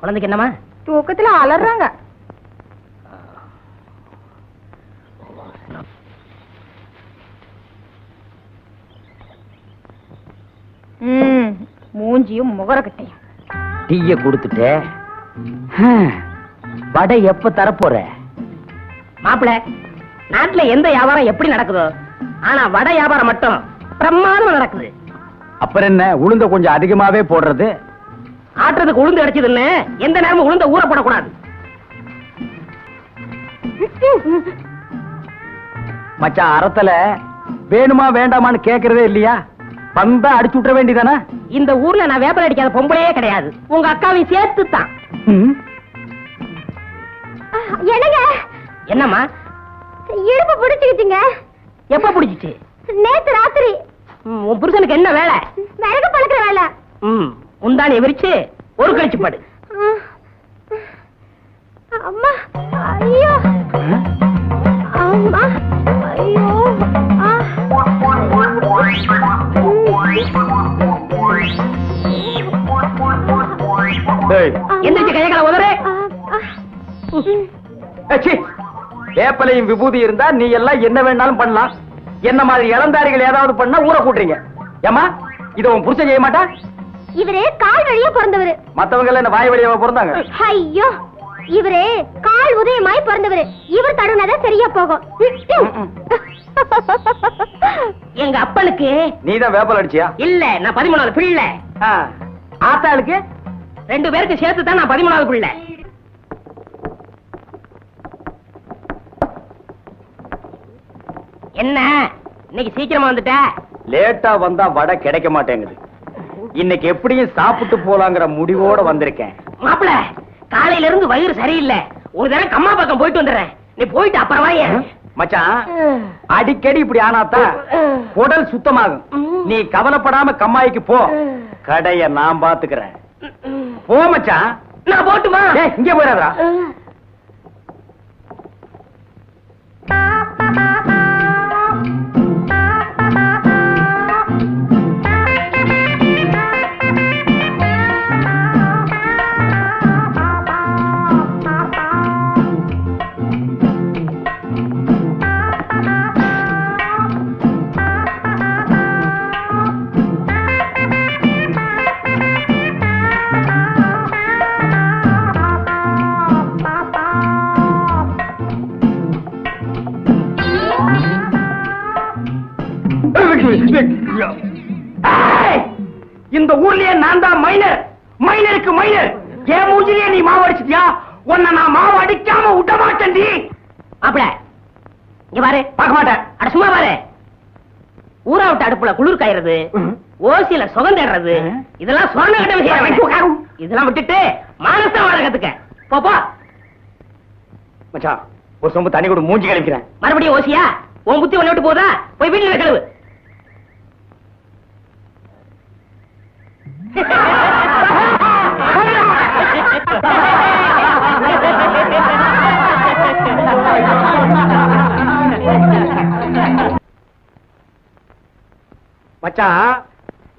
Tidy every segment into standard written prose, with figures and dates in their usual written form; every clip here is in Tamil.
குழந்தைக்கு என்னமா? தூக்கத்துல அலறாங்க. மூஞ்சியும் முகரக்கட்டையும். டீய கொடுத்துட்டே வடை எப்ப தரப்போற? மாப்பிள்ள, நாட்டுல எந்த வியாபாரம் எப்படி நடக்குதோ, ஆனா வடை வியாபாரம் மட்டும் பிரமாதமா நடக்குது. அப்புறம் என்ன, உளுந்த கொஞ்சம் அதிகமாவே போடுறது? ஆட்டுறதுக்கு உளுந்து அடிச்சதுன்னு எந்த நேரமும் உளுந்த ஊற போடக்கூடாது. மச்சான், அறத்துல வேணுமா வேண்டாமான்னு கேக்குறதே இல்லையா? வந்தா அடிச்சு விட்டுற வேண்டியதானே? இந்த ஊர்ல நான் வேப்பல் அடிக்காத பொம்பளையே கிடையாது. உங்க அக்காவையும் சேர்த்து தான். என்னம்மா? இடுப்பு பிடிச்சுக்கிட்டீங்க. எப்ப பிடிச்சிச்சு? நேத்து ராத்திரி. உன் புருஷனுக்கு என்ன வேலை? விறகு பழக்கிற வேலை. முந்தானி விரிச்சு ஒரு கழிச்சு படு. அம்மா, ஐயோ அம்மா, ஐயோ. எந்திரிச்சு கையகால உதறு. வேப்பலையும் விபூதி இருந்தா நீ எல்லாம் என்ன வேணாலும் பண்ணலாம். என்ன மாதிரி இளந்தாரிகள் ஏதாவது பண்ணா ஊற கூட்டுறீங்க. ஏமா, இத உன் புருஷன் செய்ய மாட்டா? இவரே கால் வழியா பிறந்தவரு. மத்தவங்க எல்லாம் என்ன வாய் வழியா பிறந்தாங்க? ஐயோ, இவரே கால் உதயமாய் பிறந்தவரு. இவர் தடுனாதான் சரியா போகும். எங்க அப்பனுக்கு நீதான் வேப்பல் அடிச்சியா? இல்ல, நான் 13வது பிள்ளை. ஆத்தாளுக்கு 2 பேருக்கு சேர்த்து தான் நான் 13வது பிள்ளை. என்ன இன்னைக்கு சீக்கிரமா வந்துட்ட? லேட்டா வந்தா வடை கிடைக்க மாட்டேங்குது. இன்னைக்கு எப்படியும் சாப்பிட்டு போலாங்கிற முடிவோட வந்திருக்கேன். மாப்பிள, காலையில இருந்து வயிறு சரியில்லை. ஒரு தடவை கம்மா பக்கம் போயிட்டு வந்துடுறேன். நீ போயிட்டு அப்புறம் வாய. மச்சான், அடிக்கடி இப்படி ஆனாதான் உடல் சுத்தமாகும். நீ கவலைப்படாம கம்மாய்க்கு போ. கடைய நான் பாத்துக்கிறேன். போ மச்சான். நான் போட்டுமா? இங்க போயிடாதா? இந்த ஊர்லயே நான் தான் மைனர். மைனருக்கு மைனர். ஏன் மூஞ்சிலேயே நீ மாவு அடிச்சிட்டியா? உன்னை நான் மாவு அடிக்காம விட்ட மாட்டேன். மாப்பிள, இங்க பாரு. பார்க்க மாட்டேன். அட சும்மா பாரு. ஊரா விட்டு அடுப்புல குளிர் காயறது, ஓசியில சுகம் தேடுறது, இதெல்லாம் சொன்ன கிட்ட விஷயம். இதெல்லாம் விட்டுட்டு மானச வாழ கத்துக்க. போப்பா. மச்சான், ஒரு சொம்பு தண்ணி கூட மூஞ்சி கழிக்கிறேன். மறுபடியும் ஓசியா? உன் புத்தி ஒண்ணு விட்டு போதா? போய் வீட்டுல கழுவு. மச்சான்,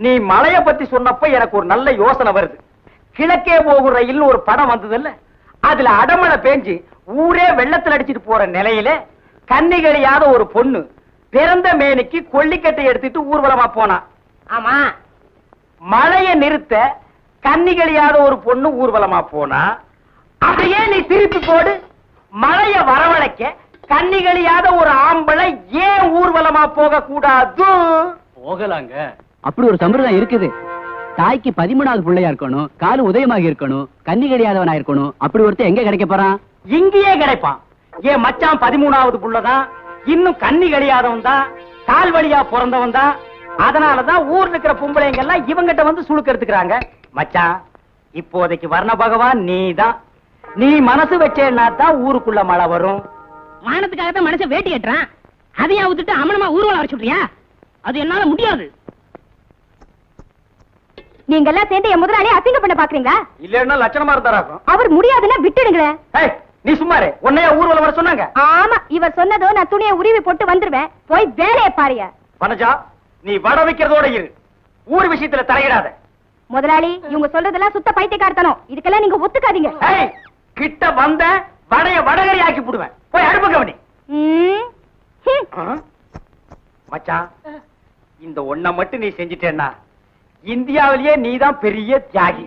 நீ மலைய பத்தி சொன்னப்ப எனக்கு ஒரு நல்ல யோசனை வருது. கிழக்கே போகும் ரயில் ஒரு படம் வந்தது இல்ல, அதுல அடமழை பேஞ்சு ஊரே வெள்ளத்தில் அடிச்சிட்டு போற நிலையில கன்னிகழியாத ஒரு பொண்ணு பிறந்த மேனிக்கு கொல்லிக்கட்டை எடுத்துட்டு ஊர்வலமா போனா. ஆமா, மழைய நிறுத்த கன்னிகழியாத ஒரு பொண்ணு ஊர்வலமா போனா. அதையே நீ திருப்பி போடு. மழைய வரவழைக்க கன்னிகழியாத ஒரு ஆம்பளை ஏன் ஊர்வலமா போக கூடாது? போகலாங்க. அப்படி ஒரு சம்பிரதாயம் இருக்குது. தாய்க்கு 13வது பிள்ளையா இருக்கணும், காலு உதயமாக இருக்கணும், கன்னி கிடையாதவனா இருக்கணும். அப்படி ஒருத்தர் எங்க கிடைக்க போறான்? இங்கேயே கிடைப்பான். ஏன் மச்சான் 13வது புள்ளதான், இன்னும் கன்னி கிடையாதவன் தான், கால் வழியா பிறந்தவன் தான். அதனாலதான் ஊர்ல இருக்கிற பொம்பளைங்க எல்லாம் இவங்கிட்ட வந்து சுழுக்க எடுத்துக்கிறாங்க. மச்சான், இப்போதைக்கு வர்ண பகவான் நீதான். நீ மனசு வச்சேன்னா தான் ஊருக்குள்ள மழை வரும். மானத்துக்காகத்தான் மனுஷன் வேட்டி கட்டுறான். அதையா விட்டுட்டு அமனமா ஊர்வலம் வர சொல்றியா? அது என்னால முடியாது. நீங்க எல்லாம் சேர்ந்து என் முதலாளி அசிங்க பண்ண பாக்குறீங்களா? இல்லன்னா லட்சணமா இருந்தாராக்கும். அவர் முடியாதுன்னா விட்டுடுங்களேன். நீ சும்மாரு. உன்னையா ஊர்வலம் வர சொன்னாங்க? ஆமா, இவர் சொன்னதோ நான் துணியை உருவி போட்டு வந்துருவேன். போய் வேலையை பாருங்க. பனஜா, நீ வட வைக்கிறதோட இரு. ஊர் விஷயத்துல தலையிடாத. முதலாளி இவங்க சொல்றதெல்லாம் சுத்த பைத்தியக்காரத்தனம். இதுக்கெல்லாம் நீங்க ஒத்துக்காதீங்க. கிட்ட வந்த வடைய வடகரி ஆக்கி போடுவேன். போய் அடுப்பு கவனி. மச்சான், இந்த ஒண்ண மட்டும் நீ செஞ்சிட்டேன்னா இந்தியாவிலேயே நீதான் பெரிய தியாகி.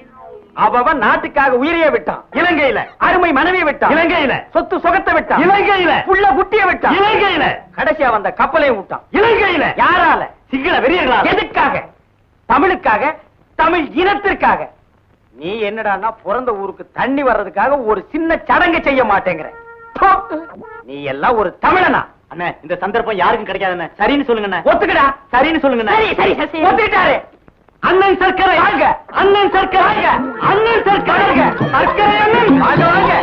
அவன் நாட்டுக்காக உயிரையே விட்டான். இலங்கையில அருமை மனைவியை விட்டான். இலங்கையில சொத்து சுகத்தை விட்டான். இலங்கையில புள்ள குட்டியை விட்டான். இலங்கையில கடைசியா வந்த கப்பலையும் விட்டான். இலங்கையில யாரால? சிங்கள வெறியர்களால. எதுக்காக? தமிழுக்காக, தமிழ் இனத்திற்காக. நீ என்னடான்னா பிறந்த ஊருக்கு தண்ணி வர்றதுக்காக ஒரு சின்ன சடங்கு செய்ய மாட்டேங்கிற. நீ எல்லாம் ஒரு தமிழனா? அண்ணே, இந்த சந்தர்ப்பம் யாருக்கும் கிடைக்காதுண்ணே. சரின்னு சொல்லுங்க. ஒத்துக்கடா. சரின்னு சொல்லுங்க. சரி சரி ஒத்துக்கிட்டாரு. அண்ணன் சர்க்கரை வாங்க. அண்ணன் சர்க்கரை வாங்க. அண்ணன் சர்க்கரை வாங்க. சர்க்கரை அண்ணன் வாங்க வாங்க.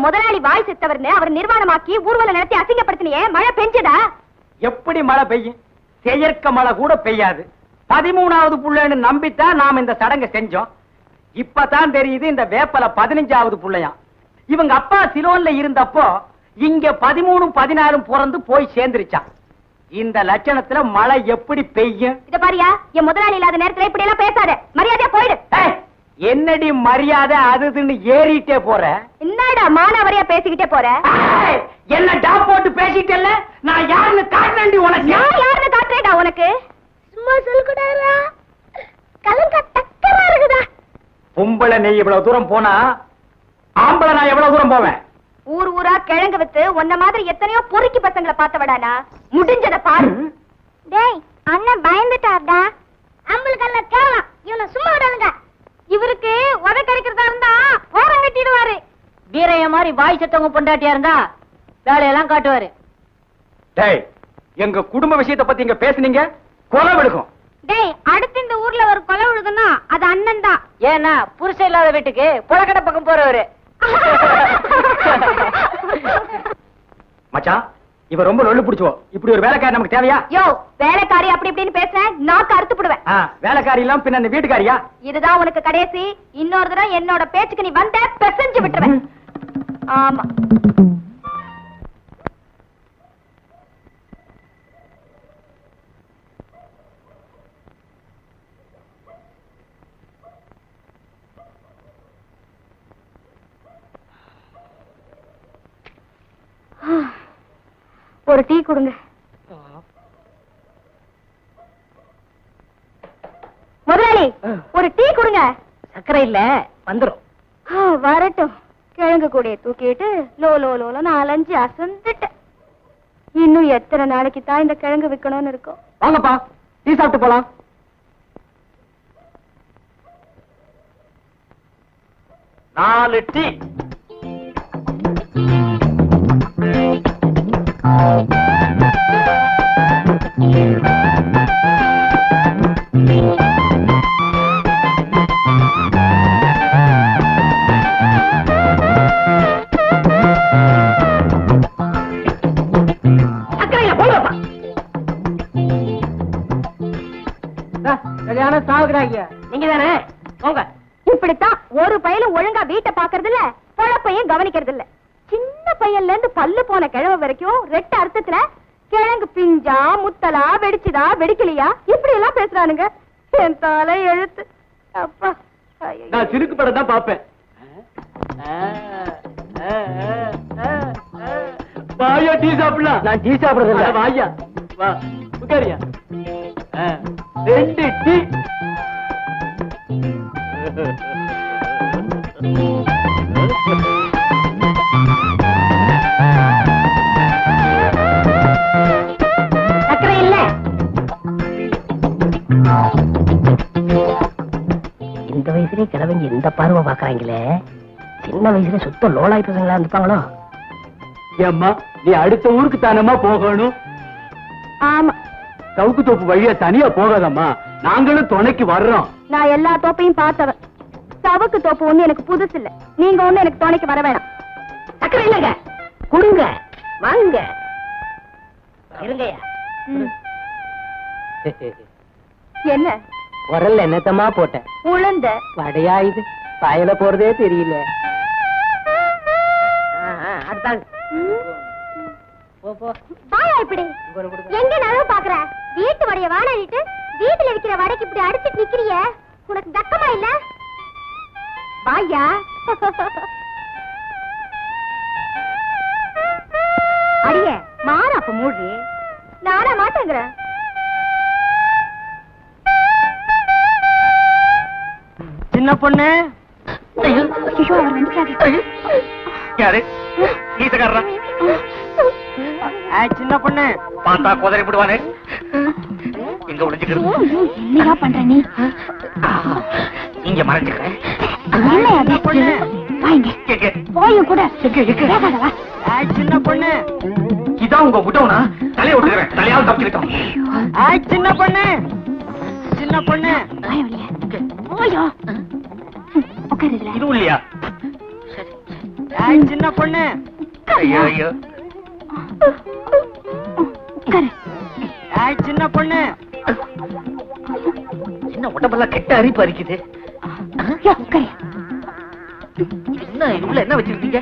முதலாளி வாய் செத்தவர்னு அவர் நிர்வாணமாக்கி ஊர்வலம் நடத்தி அசிங்கப்படுத்தினியே, மழை பெஞ்சதா? எப்படி மழை பெய்யும்? செயற்க மழை கூட பெய்யாது. 13வது புள்ளைன்னு நம்பித்தான் நாம இந்த சடங்கை செஞ்சோம். இப்பதான் தெரியுது இந்த வேப்பல 15வது புள்ளையா. இவங்க அப்பா சிலோன்ல இருந்தப்போ இங்க 13 14 பிறந்து போய் சேர்ந்துருச்சான். இந்த லட்சணத்துல மழை எப்படி பெய்யும்? இத பாரியா, என் முதலாளி இல்லாத நேரத்துல இப்படி எல்லாம் பேசாத. மரியாதையா போயிடு. என்னடி மரியாதை அதுன்னு ஏறிட்டே போற? என்னடா மானாவரியா பேசிக்கிட்டே போற? என்ன டாப் போட்டு பேசிட்டல்ல, நான் யாருன்னு காட்டுறேன்டி உனக்கு. நான் யாருன்னு காட்டுறேன்டா உனக்கு? சும்மா சொல்லுடா. கலங்க டக்கரா இருக்குடா. பொம்பளை நீ இவ்வளவு தூரம் போனா ஆம்பளை நான் எவ்வளவு தூரம் போவேன்? ஊர் ஊரா கிழங்கு வித்து உன்ன மாதிரி எத்தனையோ பொறுக்கி பசங்களை பார்த்தவடானா. முடிஞ்சத பாரு. டேய், அண்ணன் பயந்துட்டார்டா. அம்பளுக்கெல்லாம் கேவலம். இவனை சும்மா விடாதுங்க. இவருக்கு உதை கறிக்கிறதா இருந்தா ஓரம் கட்டிடுவாரு. வீரைய மாதிரி வாய் செத்தவங்க பொண்டாட்டியா இருந்தா வேலையெல்லாம் காட்டுவாரு. டேய், எங்க குடும்ப விஷயத்தை பத்தி இங்க பேசுனீங்க, கொலை விழுக்கும். டேய், அடுத்து இந்த ஊர்ல ஒரு கொலை விழுதுன்னா அது அண்ணன் தான். ஏன்னா புருஷன் இல்லாத வீட்டுக்கு புலக்கடை பக்கம் போறவரு. மச்சான், இவ ரொம்ப நொல்லு பிடிச்சோ. இப்படி ஒரு வேலைக்காரி நமக்கு தேவையா? யோ, வேலைக்காரி அப்படி இப்படின்னு பேசுறேன், நாக்கு அறுத்து போடுவேன். வேலைக்காரி எல்லாம் பின்ன அந்த வீட்டுக்காரியா? இதுதான் உனக்கு கடைசி. இன்னொரு தடவை என்னோட பேச்சுக்கு நீ வந்த பெசஞ்சு விட்டுருவேன். ஆமா. ஒரு டீ கொடுங்க. முதலாளி, ஒரு டீ கொடுங்க. சக்கரை இல்ல, வந்துரும். வரட்டும். கிழங்கு கூடைய தூக்கிட்டு லோ லோ லோல 4-5 அசந்துட்டேன். இன்னும் எத்தனை நாளைக்கு தான் இந்த கிழங்கு விக்கணும்னு இருக்கும். வாங்கப்பா, டீ சாப்பிட்டு போலாம். நாலு டீ. நீங்க தானே போங்க. இப்படித்தான் ஒரு பையலும் ஒழுங்கா வீட்டை பாக்குறது இல்ல, பொழப்பையும் கவனிக்கிறது இல்ல. சின்ன பையன்ல இருந்து பல்லு போன கிழமை வரைக்கும் ரெட்ட அர்த்தத்துல கிழங்கு பிஞ்சா முத்தலா வெடிச்சுதா வெடிக்கலையா இப்படி எல்லாம் பேசுறானுங்க. என் தலை எழுத்து. அப்பா, நான் சிறுக்கு படம் தான் பாப்பேன். வாயா டீ சாப்பிடலாம். நான் டீ சாப்பிடுறது இல்ல. வாயா வா உட்காரியா. 2 டீ. சக்கரை இல்ல. இந்த வயசுலயே கிழவங்க இந்த பார்வை பாக்குறாங்களே, சின்ன வயசுல சுத்த லோலாய் பசங்களா இருப்பாங்களோ. ஏம்மா நீ அடுத்த ஊருக்கு தானம்மா போகணும். ஆமா, சவுக்கு தோப்பு வழியா தனியா போகாதம்மா, நாங்களும் துணைக்கு வர்றோம். நான் எல்லா தோப்பையும் பார்த்தவன். சவுக்கு தோப்பு ஒண்ணு எனக்கு புதுசு இல்ல. நீங்க ஒண்ணு எனக்கு துணைக்கு வர வேணாம். சக்கரை இல்லங்க, கொடுங்க, வாங்க. இருங்கய்யா. என்ன உரல்ல என்னத்தமா போட்டேன்? உளுந்த வடையா இது? பாயல போறதே தெரியல. அடுத்தாங்க. பாயா இப்படி எங்க நழுவு பாக்குற? வீட்டு வடைய வாடாடிட்டு வீட்டுல விக்கிற வடைக்கு இப்படி அடிச்சிட்டு நிக்கிறிய, உனக்கு தக்கமா இல்ல? பாயா அடியே மாற அப்ப மூடி. நானா மாட்டேங்கிறேன். சின்ன பொண்ணு. யாரு? கீசக்காரரா? சின்ன பொண்ணு பார்த்தா குதிரை விடுவானே, எங்க ஒளிஞ்சுக்கிறது? என்னையா பண்ற நீ? இங்க மறைஞ்சுக்கிறேன். போயும் கூட சின்ன பொண்ணு. இதான் உங்க விட்டவனா? தலையை விட்டுக்கிறேன், தலையாவது தப்பிச்சுக்கிட்டோம். சின்ன பொண்ணு, சின்ன பொண்ணு. இதுவும் இல்லையா? சின்ன பொண்ணு. ஐயோ ஐயோ. சின்ன பொண்ணு. என்ன உடம்பெல்லாம் கெட்ட அரிப்பு அரிக்குது. என்ன இது உள்ள என்ன வச்சிருக்கீங்க?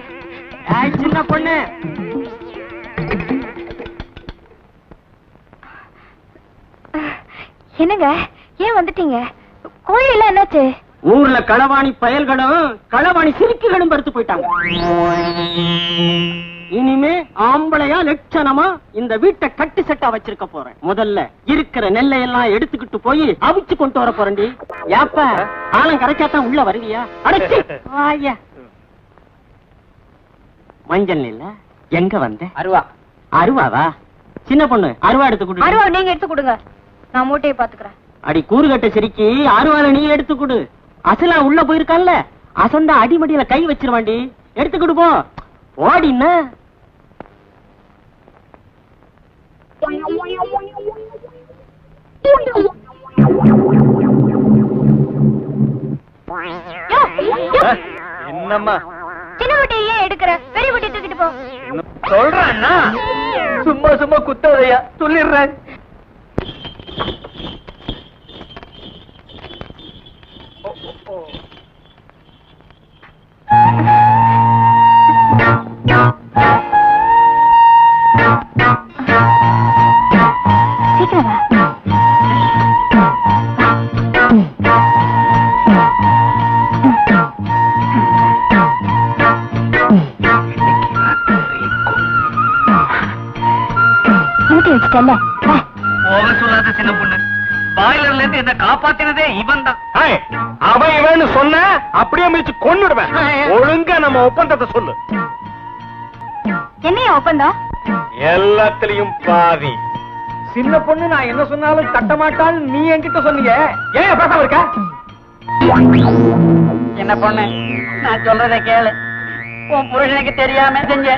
சின்ன பொண்ணு. என்னங்க, ஏன் வந்துட்டீங்க? கோழி எல்லாம் என்னாச்சு? ஊர்ல களவாணி பயல்களும் களவாணி சிரிக்குகளும் படுத்து போயிட்டாங்க. இனிமே ஆம்பளையா லட்சணமா இந்த வீட்டை கட்டு செட்டா வச்சிருக்க போறேன். முதல்ல இருக்கிற நெல்லை எல்லாம் எடுத்துக்கிட்டு போய் அவிச்சு கொண்டு வர போறேன்டி. யாப்ப ஆலம் கரைச்சாத்தான் உள்ள வருவியா? அடைச்சி வாயா. மஞ்சள் இல்ல எங்க வந்த? அருவா. அருவாவா? சின்ன பொண்ணு அருவா எடுத்து கொடு. அருவா நீங்க எடுத்து கொடுங்க, நான் மூட்டையை பாத்துக்கிறேன். அடி கூறுகட்ட சிரிக்கி அருவால நீ எடுத்து கொடு. அசலா உள்ள போயிருக்கான்ல, அசந்தா அடிமடியில கை வச்சிருவாண்டி. எடுத்து கொடு போ. ஓடின என்னம்மா சின்ன மூட்டையை ஏன் எடுக்கிற? பெரிய மூட்டையை தூக்கிட்டு போ. சொல்றேன்னா? சும்மா சும்மா குத்தாதையா, சொல்லிடுறேன். சீக்கிரம் வா. மூட்டை வச்சுட்டல்ல, வா. போக சொல்லாத சின்ன பொண்ணு. பாய்லர்ல இருந்து என்ன காப்பாத்தினதே இவன் தான். அவன் இவன்னு சொன்ன அப்படியே மிதிச்சு கொன்னுடுவேன். ஒழுங்கா நம்ம ஒப்பந்தத்தை சொல்லு. என்னையா ஒப்பந்தம்? எல்லாத்திலையும் பாதி. சின்ன பொண்ணு நான் என்ன சொன்னாலும் கட்ட மாட்டான்னு நீ என்கிட்ட சொன்னீங்க. ஏன் பேசாம இருக்க? என்ன பொண்ணு, நான் சொல்றதை கேளு. உன் புருஷனுக்கு தெரியாம செஞ்ச,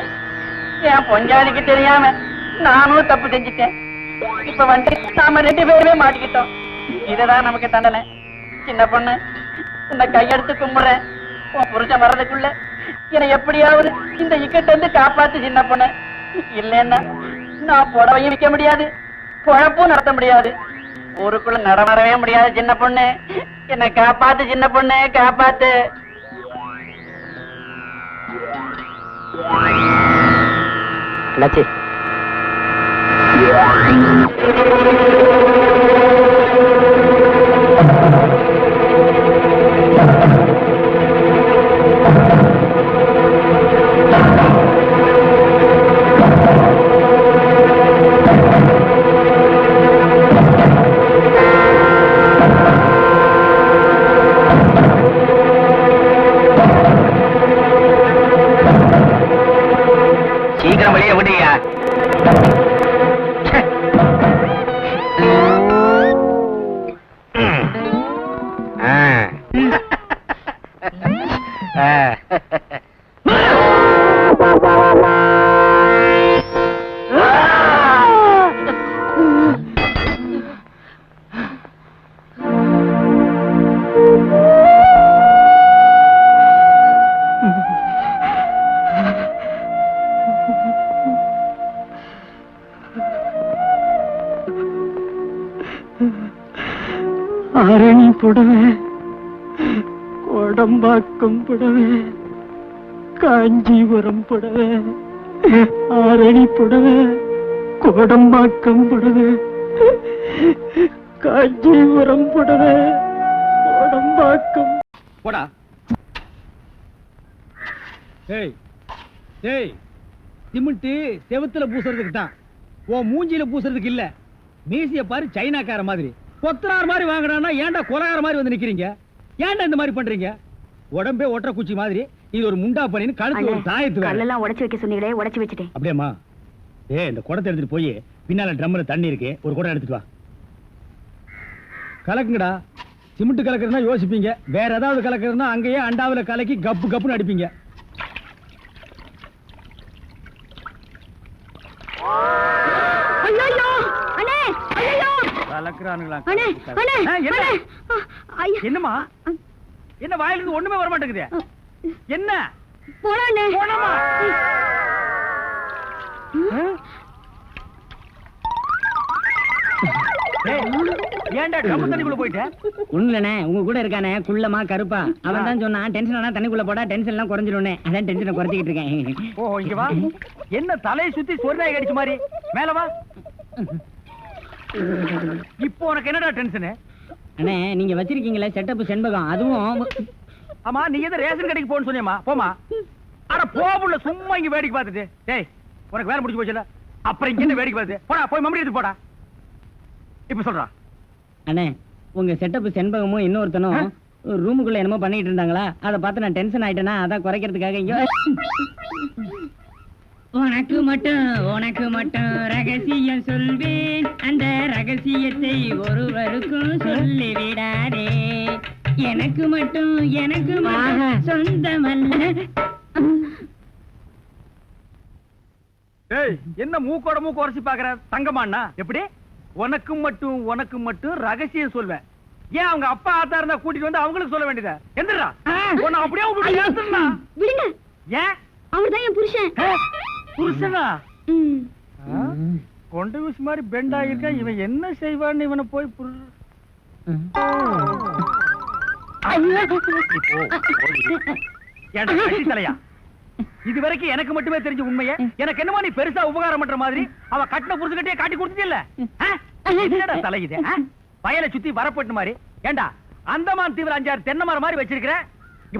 என் பொஞ்சாதிக்கு தெரியாம நானும் தப்பு செஞ்சுட்டேன். இப்ப வந்து நாம 2 பேருமே மாட்டிக்கிட்டோம். இதுதான் நமக்கு தண்டனை. சின்ன பொண்ணு, உன்னை கையெடுத்து கும்பிடுறேன். உன் புருஷன் வர்றதுக்குள்ள என்னை எப்படியாவது இந்த இக்கட்ட இருந்து காப்பாத்து சின்ன பொண்ணு. இல்லைன்னா நான் புடவையும் விற்க முடியாது, குழப்பும் நடத்த முடியாது, ஊருக்குள்ள நடமாடவே முடியாது. சின்ன பொண்ணு, என்னை காப்பாத்து சின்ன பொண்ணு, காப்பாத்து. என்னாச்சு? சீக்கிரம் வெளியே விடுயா. ஆரணி புடவை, கோடம்பாக்கம் புடவை, காஞ்சிபுரம் புடவை, ஆரணி புடவை, கோடம்பாக்கம் புடவை, காஞ்சிபுரம் புடவை, கோடம்பாக்கம். போடா. ஏய் ஏய், சிமெண்ட் செவுத்துல பூசுறதுக்கு தான், ஓ மூஞ்சில பூசுறதுக்கு இல்ல. மீசிய பாரு சைனாக்கார மாதிரி, கொத்தனார் மாதிரி வாங்குறான்னா ஏன்டா கொலகார மாதிரி வந்து நிக்கிறீங்க? ஏன்டா இந்த மாதிரி பண்றீங்க? உடம்பே ஒற்ற குச்சி மாதிரி, இது ஒரு முண்டா பண்ணின்னு கழுத்து ஒரு தாயத்து வேற. கல்லெல்லாம் உடைச்சு வைக்க சொன்னீங்களே, உடைச்சு வச்சுட்டேன். அப்படியேம்மா? இந்த குடத்தை எடுத்துட்டு போய் பின்னால ட்ரம்ல தண்ணி இருக்கு, ஒரு குடம் எடுத்துட்டு வா. கலக்குங்கடா. சிமெண்ட் கலக்குறதுனா யோசிப்பீங்க, வேற ஏதாவது கலக்குறதுனா அங்கேயே அண்டாவில கலக்கி கப்பு கப்புன்னு அடிப்பீங்க. என்னமா என்ன வாயில இருந்து ஒண்ணுமே வர மாட்டேங்குது? என்ன போனமா? ஏன்டா டப்பு தண்ணிக்குள்ள போயிட்ட? ஒண்ணுலண்ணே, உங்க கூட இருக்கானே குள்ளமா கருப்பா, அவன் தான் சொன்னான் டென்ஷன் ஆனா தண்ணிக்குள்ள போடா டென்ஷன் எல்லாம் குறைஞ்சிடும்னே. அதான் டென்ஷனை குறைச்சிக்கிட்டு இருக்கேன். ஓ இங்க வா. என்ன தலையை சுத்தி சொர்ணாய் கடிச்ச மாதிரி? மேல வா. இப்போ உனக்கு என்னடா டென்ஷன்? அண்ணே நீங்க வச்சிருக்கீங்களே செட்டப் செண்பகம், அதுவும். ஆமா நீ எது ரேஷன் கடைக்கு போன்னு சொன்னியம்மா? போமா. அட போபுள்ள சும்மா இங்க வேடிக்கை பார்த்துட்டு. டேய் உனக்கு வேலை முடிஞ்சு போச்சுல, அப்புறம் இங்க என்ன வேடிக்கை பார்த்து? போடா போய் மம்மடி எடுத்து போடா. இப்ப சொல்றா. அண்ணே உங்க செட்டப் செண்பகமும் இன்னொருத்தனும் ரூமுக்குள்ள என்னமோ பண்ணிட்டு இருந்தாங்களா, அதை பார்த்து நான் டென்ஷன் ஆயிட்டேனா, அதான் குறைக்கிறதுக்காக இங்க. உனக்கு மட்டும் ரகசியம் சொல்வேன், அந்த ரகசியத்தை ஒருவருக்கும் சொல்லி விடாதே. எனக்கு மட்டும் சொந்தமல்ல. ஏய் என்ன மூக்கோட மூக்கு உரைச்சி பாக்குற தங்கமாண்ணா? எப்படி உனக்கு மட்டும் ரகசியம் சொல்வேன்? ஏன் அவங்க அப்பா ஆத்தா இருந்தா கூட்டிட்டு வந்து அவங்களுக்கு சொல்ல வேண்டியதா? எந்திரா உன்னை அப்படியே விடுங்க. ஏன் அவர்தான் என் புருஷன். புருஷனா? கொண்ட ஊசி மாதிரி பெண்டா இருக்க, இவன் என்ன செய்வான்னு இவனை போய் தலையா? இது வரைக்கும் எனக்கு மட்டுமே தெரிஞ்ச உண்மையை எனக்கு என்னமோ நீ பெருசா உபகாரம் பண்ற மாதிரி அவ கட்டின புருஷன்கிட்டே காட்டி கொடுத்துட்டு இல்ல தலை இது வயலை சுத்தி வரப்பட்டு மாதிரி. ஏண்டா அந்தமான் தீவிர 5-6 தென்னை மரம் மாதிரி வச்சிருக்கிற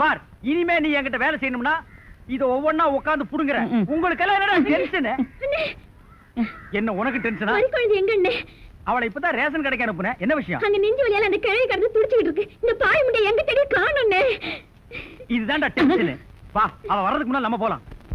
பார். இனிமே நீ என்கிட்ட வேலை செய்யணும்னா இத ஒவ்வொன்னா உட்கார்ந்து புடுங்குற. உங்களுக்கு எல்லாம் என்னடா டென்ஷன்? என்ன உனக்கு டென்ஷனா? அவளை இப்பதான் ரேஷன் கடைக்கு அனுப்புனேன், என்ன விஷயம்? அங்க நெஞ்சு வலியால அந்த கிழவி கடந்து துடிச்சிட்டு இருக்கு. இந்த பாய் முண்டை எங்க தேடி காணோம்னே. இதுதான்டா டென்ஷன். வா அவ வர்றதுக்கு முன்னால நம்ம போலாம்.